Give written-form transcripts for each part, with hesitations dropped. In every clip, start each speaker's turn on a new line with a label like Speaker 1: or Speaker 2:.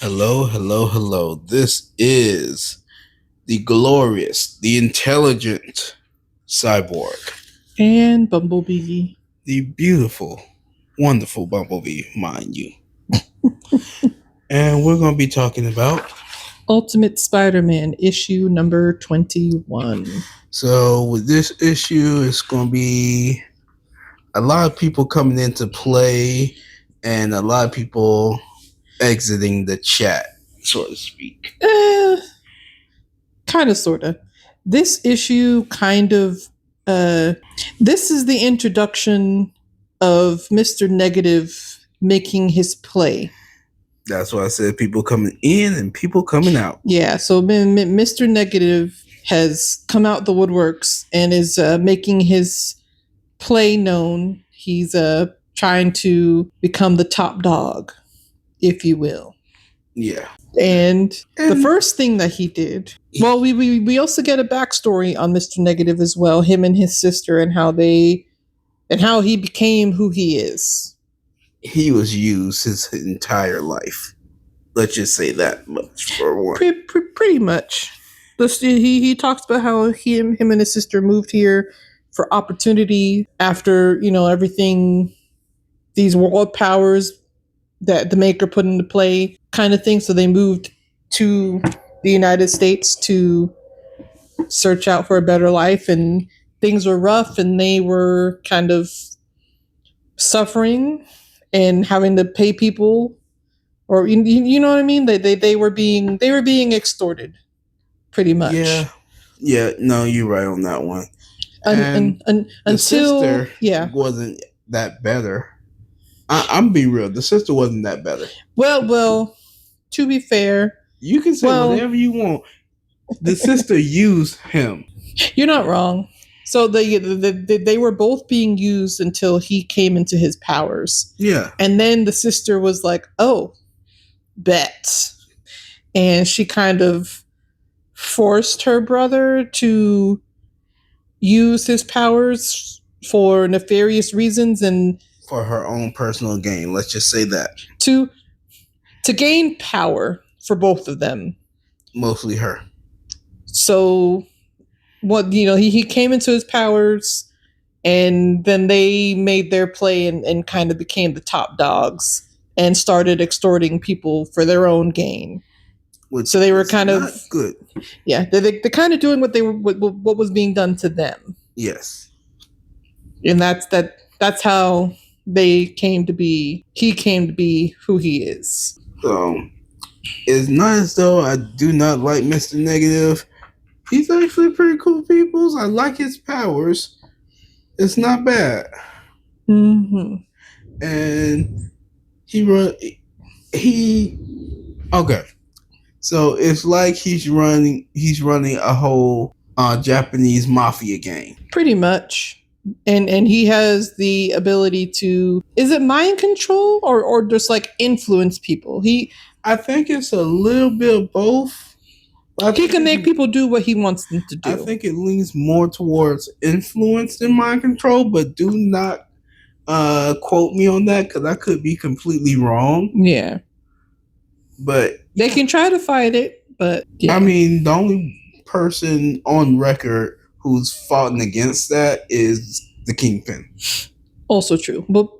Speaker 1: Hello, hello, hello. This is the glorious, the intelligent cyborg,
Speaker 2: And Bumblebee.
Speaker 1: the beautiful, wonderful Bumblebee, mind you. And we're going to be talking about.
Speaker 2: Ultimate Spider-Man issue number 21.
Speaker 1: So, with this issue, it's going to be a lot of people coming into play and a lot of people exiting the chat, so to speak.
Speaker 2: Kind of, sort of. This issue this is the introduction of Mr. Negative making his play.
Speaker 1: That's why I said people coming in and people coming out.
Speaker 2: Yeah, so Mr. Negative has come out the woodworks and is making his play known. He's trying to become the top dog, if you will.
Speaker 1: Yeah.
Speaker 2: And the first thing that he did, well, we also get a backstory on Mr. Negative as well, him and his sister, and how he became who he is.
Speaker 1: He was used his entire life. Let's just say that much for one.
Speaker 2: Pretty much. He talks about how him and his sister moved here for opportunity after, everything, these world powers that the Maker put into play kind of thing. So they moved to the United States to search out for a better life, and things were rough and they were kind of suffering and having to pay people, or you know what I mean? They were being extorted, pretty much.
Speaker 1: Yeah. No, you're right on that one.
Speaker 2: Until
Speaker 1: the sister wasn't that better. I'm be real. The sister wasn't that better.
Speaker 2: Well, to be fair,
Speaker 1: you can say whatever you want. The sister used him.
Speaker 2: You're not wrong. So they were both being used until he came into his powers.
Speaker 1: Yeah.
Speaker 2: And then the sister was like, "Oh, bet," and she kind of forced her brother to use his powers for nefarious reasons and
Speaker 1: for her own personal gain. Let's just say that
Speaker 2: to gain power for both of them.
Speaker 1: Mostly her.
Speaker 2: So, he came into his powers, and then they made their play and kind of became the top dogs and started extorting people for their own gain. So they were kind of
Speaker 1: good.
Speaker 2: Yeah, they're kind of doing what was being done to them.
Speaker 1: Yes,
Speaker 2: and that's how they came to be. He came to be who he is.
Speaker 1: So it's not as though I do not like Mr. Negative. He's actually pretty cool people. I like his powers. It's not bad.
Speaker 2: Mm-hmm.
Speaker 1: And okay. So it's like he's running a whole Japanese mafia gang.
Speaker 2: Pretty much. And he has the ability to, is it mind control or just like influence people?
Speaker 1: I think it's a little bit of both.
Speaker 2: He can make people do what he wants them to do.
Speaker 1: I think it leans more towards influence than mind control, but do not quote me on that because I could be completely wrong.
Speaker 2: Yeah.
Speaker 1: But
Speaker 2: they can try to fight it, but yeah.
Speaker 1: I mean, the only person on record who's fought against that is the Kingpin.
Speaker 2: Also true. But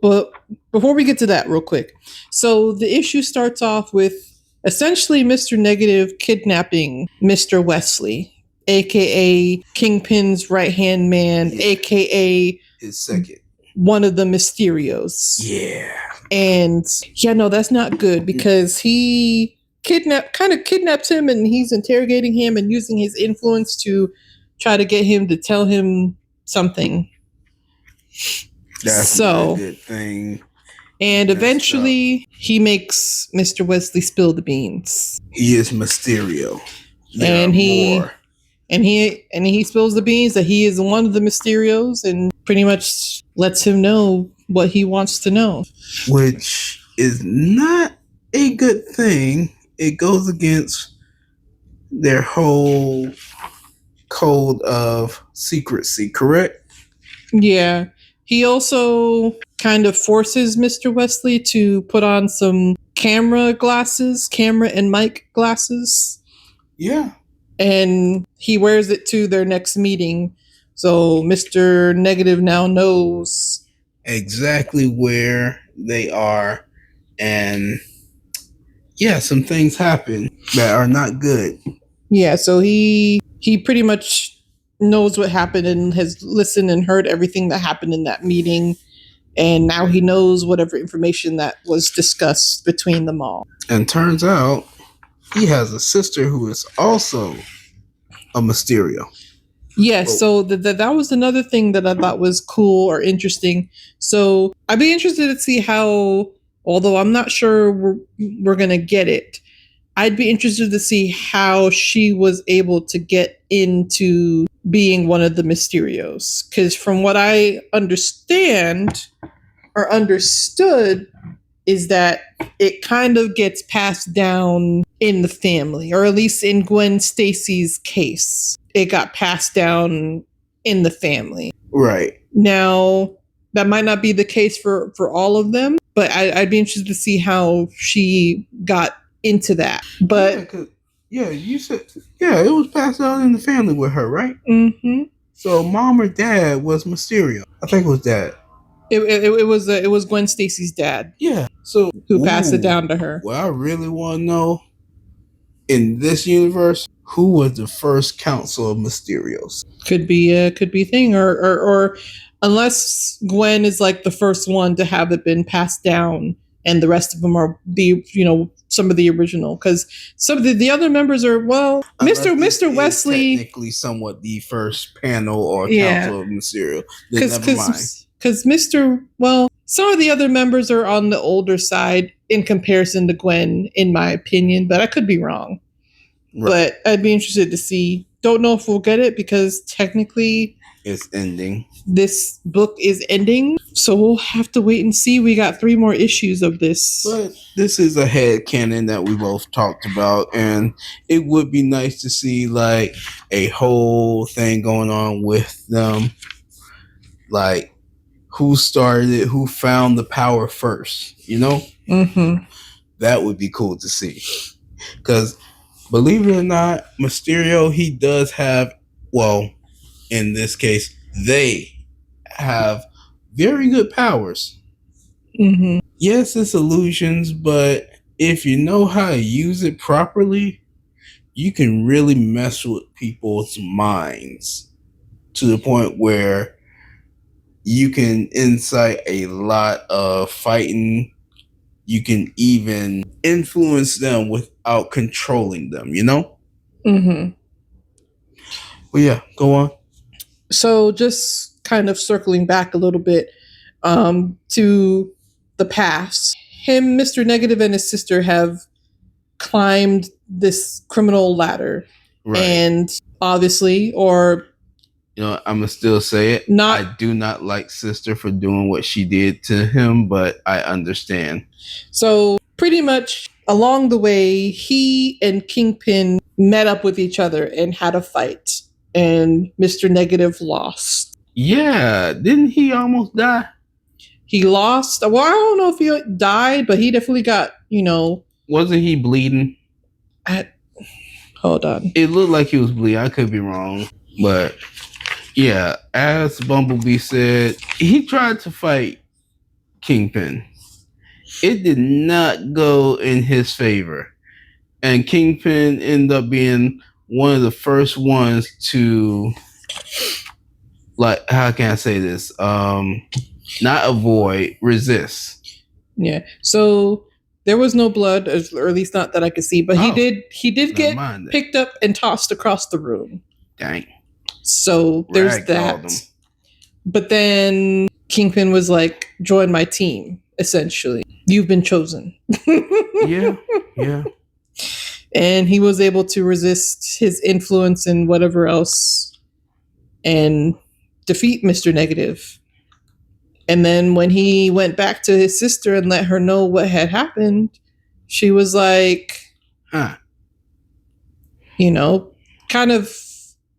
Speaker 2: before we get to that real quick. So the issue starts off with essentially Mr. Negative kidnapping Mr. Wesley, aka Kingpin's right-hand man, aka
Speaker 1: his second.
Speaker 2: One of the Mysterios.
Speaker 1: Yeah.
Speaker 2: And no, that's not good because he kidnaps him, and he's interrogating him and using his influence to try to get him to tell him something.
Speaker 1: That's not a good thing.
Speaker 2: And eventually he makes Mr. Wesley spill the beans.
Speaker 1: He is Mysterio.
Speaker 2: And he spills the beans that he is one of the Mysterios and pretty much lets him know what he wants to know.
Speaker 1: Which is not a good thing. It goes against their whole code of secrecy, correct?
Speaker 2: Yeah. He also kind of forces Mr. Wesley to put on some camera and mic glasses.
Speaker 1: Yeah.
Speaker 2: And he wears it to their next meeting. So Mr. Negative now knows
Speaker 1: exactly where they are. And yeah, some things happen that are not good.
Speaker 2: Yeah, so he pretty much knows what happened and has listened and heard everything that happened in that meeting. And now he knows whatever information that was discussed between them all.
Speaker 1: And turns out he has a sister who is also a Mysterio.
Speaker 2: Yes, so that was another thing that I thought was cool or interesting. So I'd be interested to see how, although I'm not sure we're going to get it, I'd be interested to see how she was able to get into being one of the Mysterios. Because from what I understand or understood, is that it kind of gets passed down in the family, or at least in Gwen Stacy's case. It got passed down in the family.
Speaker 1: Right.
Speaker 2: Now, that might not be the case for all of them, but I'd be interested to see how she got into that. But
Speaker 1: you said it was passed down in the family with her, right?
Speaker 2: Mm-hmm.
Speaker 1: So mom or dad was Mysterio. I think it was dad.
Speaker 2: It was Gwen Stacy's dad.
Speaker 1: Yeah. So
Speaker 2: who passed it down to her.
Speaker 1: What I really want to know in this universe, who was the first council of Mysterios?
Speaker 2: Could be a thing, or unless Gwen is like the first one to have it been passed down, and the rest of them are some of the original, because some of the other members are Mr. Wesley
Speaker 1: technically somewhat the first panel or council of Mysterio.
Speaker 2: Because some of the other members are on the older side in comparison to Gwen, in my opinion, but I could be wrong. Right. But I'd be interested to see. Don't know if we'll get it because technically
Speaker 1: it's ending.
Speaker 2: This book is ending, so we'll have to wait and see. We got 3 more issues of this.
Speaker 1: But this is a headcanon that we both talked about, and it would be nice to see like a whole thing going on with them. Like who started it, who found the power first,
Speaker 2: Mm-hmm.
Speaker 1: That would be cool to see. Because believe it or not, Mysterio, he does have, in this case, they have very good powers.
Speaker 2: Mm-hmm.
Speaker 1: Yes, it's illusions, but if you know how to use it properly, you can really mess with people's minds to the point where you can incite a lot of fighting. You can even influence them without controlling them,
Speaker 2: Mm-hmm.
Speaker 1: Well, yeah, go on.
Speaker 2: So just kind of circling back a little bit to the past. Him, Mr. Negative, and his sister have climbed this criminal ladder. Right. And obviously, or
Speaker 1: I'm gonna still say it. I do not like sister for doing what she did to him, but I understand.
Speaker 2: So pretty much along the way, he and Kingpin met up with each other and had a fight, and Mr. Negative lost.
Speaker 1: Yeah, didn't he almost die?
Speaker 2: He lost. Well, I don't know if he died, but he definitely got,
Speaker 1: Wasn't he bleeding?
Speaker 2: Hold on.
Speaker 1: It looked like he was bleeding. I could be wrong, but yeah, as Bumblebee said, he tried to fight Kingpin. It did not go in his favor. And Kingpin ended up being one of the first ones to, like, how can I say this? Not avoid, resist.
Speaker 2: Yeah. So there was no blood, or at least not that I could see, but he did get picked up and tossed across the room.
Speaker 1: Dang.
Speaker 2: So there's that. But then Kingpin was like, join my team, essentially. You've been chosen.
Speaker 1: Yeah.
Speaker 2: And he was able to resist his influence and whatever else and defeat Mr. Negative. And then when he went back to his sister and let her know what had happened, she was like, kind of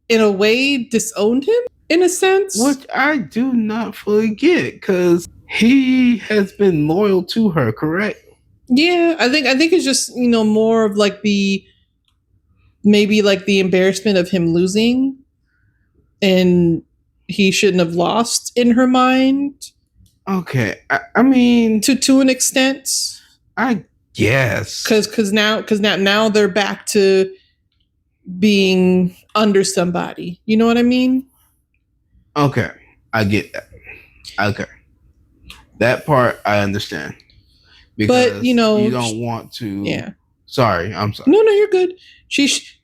Speaker 2: in a way disowned him in a sense.
Speaker 1: Which I do not fully get, because He has been loyal to her, correct?
Speaker 2: Yeah, I think it's just more of like the maybe like the embarrassment of him losing, and he shouldn't have lost in her mind.
Speaker 1: Okay, I mean,
Speaker 2: to an extent,
Speaker 1: I guess
Speaker 2: because now they're back to being under somebody. You know what I mean?
Speaker 1: Okay, I get that. Okay, that part I understand because
Speaker 2: But you
Speaker 1: don't want to.
Speaker 2: Yeah.
Speaker 1: Sorry, I'm sorry.
Speaker 2: No, you're good. She's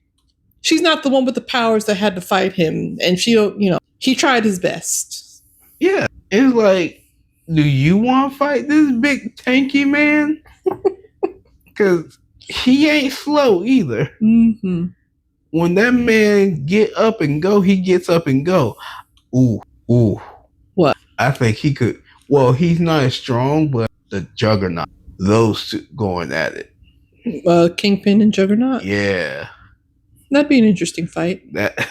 Speaker 2: not the one with the powers that had to fight him, and she don't. He tried his best.
Speaker 1: Yeah, it's like, do you want to fight this big tanky man? Because he ain't slow either.
Speaker 2: Mm-hmm.
Speaker 1: When that man get up and go, he gets up and go. Ooh.
Speaker 2: What?
Speaker 1: I think he could. Well, he's not as strong, but the Juggernaut, those two going at it.
Speaker 2: Kingpin and Juggernaut.
Speaker 1: Yeah,
Speaker 2: that'd be an interesting fight.
Speaker 1: That,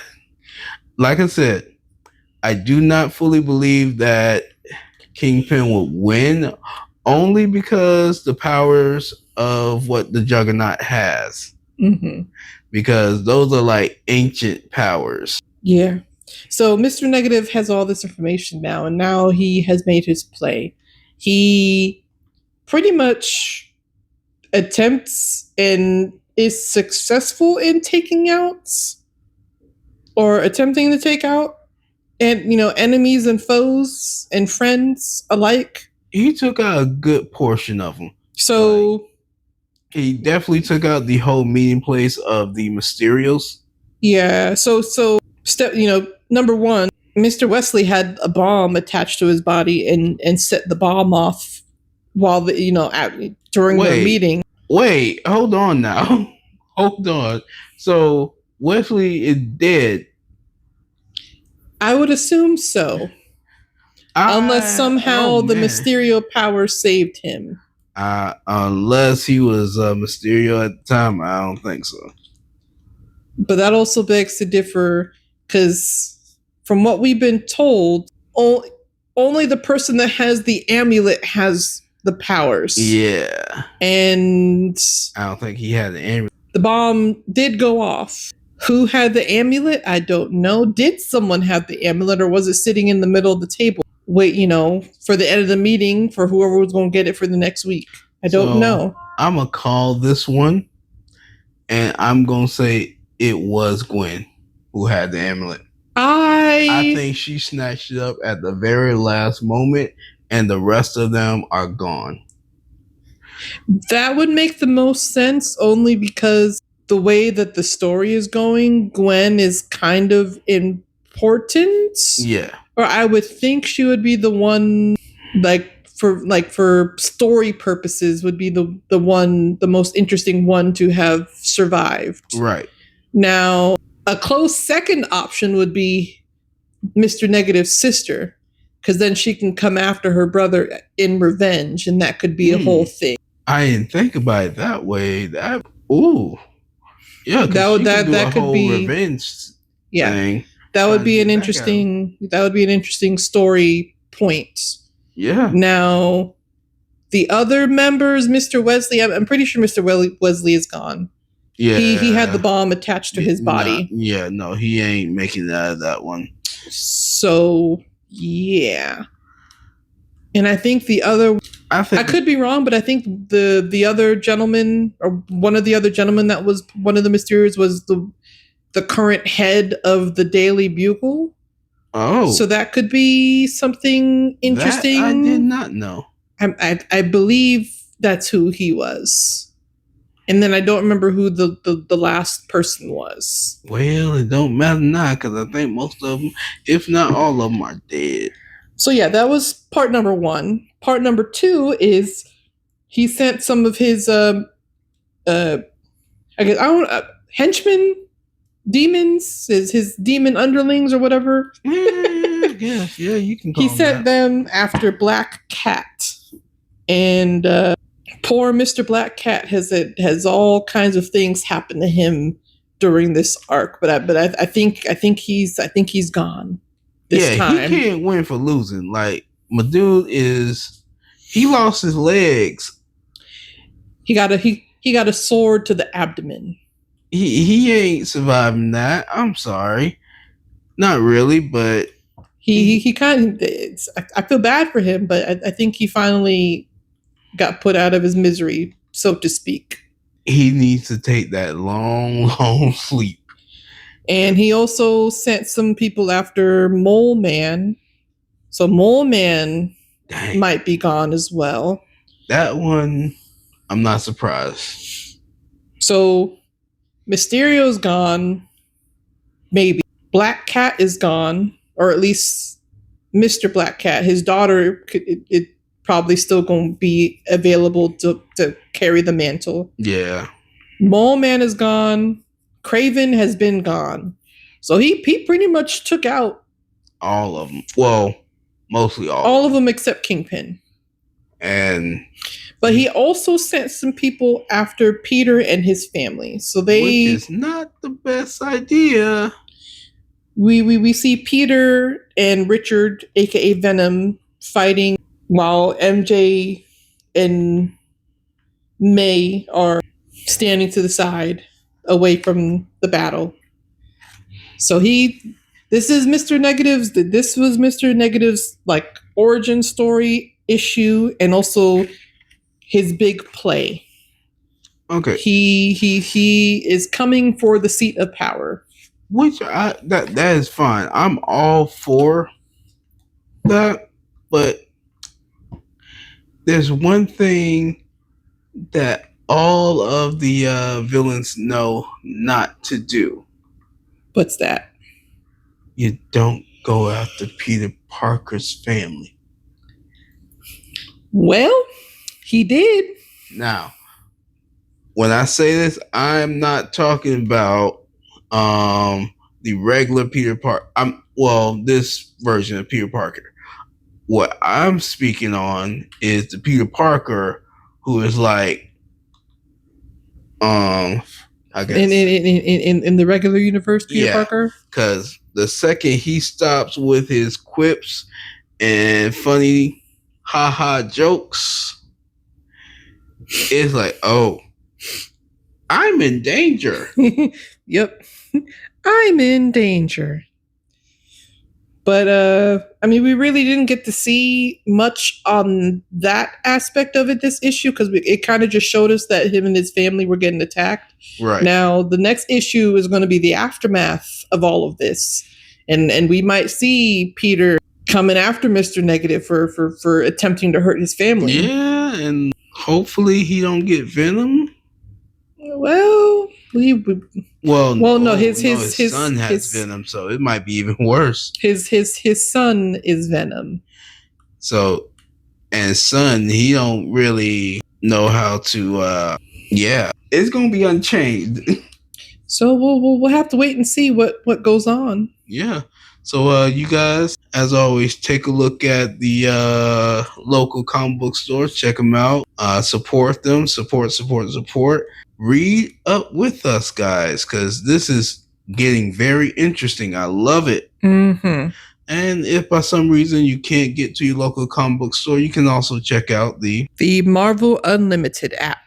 Speaker 1: like I said, I do not fully believe that Kingpin would win, only because the powers of what the Juggernaut has.
Speaker 2: Mm-hmm.
Speaker 1: Because those are like ancient powers.
Speaker 2: Yeah. So Mr. Negative has all this information now, and now he has made his play. He pretty much attempts and is successful in taking out or attempting to take out and enemies and foes and friends alike.
Speaker 1: He took out a good portion of them.
Speaker 2: So
Speaker 1: he definitely took out the whole meeting place of the Mysterios.
Speaker 2: Yeah. So step number one, Mr. Wesley had a bomb attached to his body and set the bomb off while during the meeting.
Speaker 1: Wait, hold on now. Hold on. So Wesley is dead.
Speaker 2: I would assume so. Unless somehow the Mysterio power saved him.
Speaker 1: Unless he was Mysterio at the time, I don't think so.
Speaker 2: But that also begs to differ, because from what we've been told, only the person that has the amulet has the powers.
Speaker 1: Yeah.
Speaker 2: And
Speaker 1: I don't think he had the amulet.
Speaker 2: The bomb did go off. Who had the amulet? I don't know. Did someone have the amulet, or was it sitting in the middle of the table? Wait, for the end of the meeting for whoever was going to get it for the next week. I don't know.
Speaker 1: I'm going to call this one, and I'm going to say it was Gwen who had the amulet. I think she snatched it up at the very last moment, and the rest of them are gone.
Speaker 2: That would make the most sense, only because the way that the story is going, Gwen is kind of important.
Speaker 1: Yeah.
Speaker 2: Or I would think she would be the one, for story purposes, would be the most interesting one to have survived.
Speaker 1: Right.
Speaker 2: Now, a close second option would be Mr. Negative's sister, because then she can come after her brother in revenge, and that could be a whole thing.
Speaker 1: I didn't think about it that way. Yeah, that could be revenge.
Speaker 2: Yeah,
Speaker 1: thing.
Speaker 2: That would be an interesting story point.
Speaker 1: Yeah.
Speaker 2: Now, the other members, Mr. Wesley, I'm pretty sure Mr. Wesley is gone. Yeah, he had the bomb attached to his body.
Speaker 1: No, he ain't making it out of that one.
Speaker 2: So yeah, and I think I could be wrong, but I think the other gentleman, or one of the other gentlemen that was one of the Mysterios, was the current head of the Daily Bugle.
Speaker 1: Oh,
Speaker 2: so that could be something interesting.
Speaker 1: That I did not know.
Speaker 2: I believe that's who he was. And then I don't remember who the last person was.
Speaker 1: Well, it don't matter now, because I think most of them, if not all of them, are dead.
Speaker 2: So yeah, that was part number one. Part number two is he sent some of his henchmen, demons, his demon underlings or whatever.
Speaker 1: Yeah, you can call
Speaker 2: He sent them after Black Cat. And poor Mr. Black Cat has all kinds of things happen to him during this arc, but I think he's gone this time.
Speaker 1: He can't win for losing. Like, my dude he lost his legs.
Speaker 2: He got a sword to the abdomen.
Speaker 1: He ain't surviving that. I'm sorry. Not really, but
Speaker 2: he kind of. I feel bad for him, but I think he finally got put out of his misery, so to speak.
Speaker 1: He needs to take that long, long sleep.
Speaker 2: And he also sent some people after Mole Man. So Mole Man might be gone as well.
Speaker 1: That one, I'm not surprised.
Speaker 2: So Mysterio's gone. Maybe. Black Cat is gone, or at least Mr. Black Cat. His daughter it probably still going to be available to carry the mantle.
Speaker 1: Yeah.
Speaker 2: Mole Man is gone. Craven has been gone. So he pretty much took out
Speaker 1: all of them. Well, mostly
Speaker 2: all of them except Kingpin. But he also sent some people after Peter and his family. So which
Speaker 1: is not the best idea.
Speaker 2: We see Peter and Richard, aka Venom, fighting while MJ and May are standing to the side away from the battle. So this is Mr. Negative's. This was Mr. Negative's like origin story issue, and also his big play.
Speaker 1: Okay.
Speaker 2: He is coming for the seat of power.
Speaker 1: Which that is fine. I'm all for that, but there's one thing that all of the villains know not to do.
Speaker 2: What's that?
Speaker 1: You don't go after Peter Parker's family.
Speaker 2: Well, he did.
Speaker 1: Now, when I say this, I'm not talking about the regular Peter Parker. This version of Peter Parker. What I'm speaking on is the Peter Parker who is like, I guess
Speaker 2: in the regular universe, Peter Parker.
Speaker 1: Because the second he stops with his quips and funny haha jokes, it's like, oh, I'm in danger.
Speaker 2: Yep. I'm in danger. But I mean, we really didn't get to see much on that aspect of it this issue, because it kind of just showed us that him and his family were getting attacked.
Speaker 1: Right.
Speaker 2: Now, the next issue is going to be the aftermath of all of this. And we might see Peter coming after Mr. Negative for attempting to hurt his family.
Speaker 1: Yeah, and hopefully he don't get Venom.
Speaker 2: Well, no, his
Speaker 1: son has Venom, so it might be even worse.
Speaker 2: His son is Venom.
Speaker 1: So, and son, he don't really know how to. It's gonna be Unchained.
Speaker 2: So we'll have to wait and see what goes on.
Speaker 1: Yeah. So you guys, as always, take a look at the local comic book stores. Check them out. Support them. Support. Read up with us, guys, because this is getting very interesting. I love it.
Speaker 2: Mm-hmm.
Speaker 1: And if by some reason you can't get to your local comic book store, you can also check out the
Speaker 2: Marvel Unlimited app.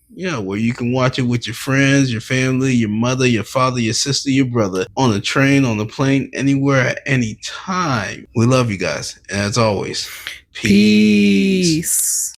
Speaker 1: Yeah, where you can watch it with your friends, your family, your mother, your father, your sister, your brother, on a train, on a plane, anywhere at any time. We love you guys. And as always, peace.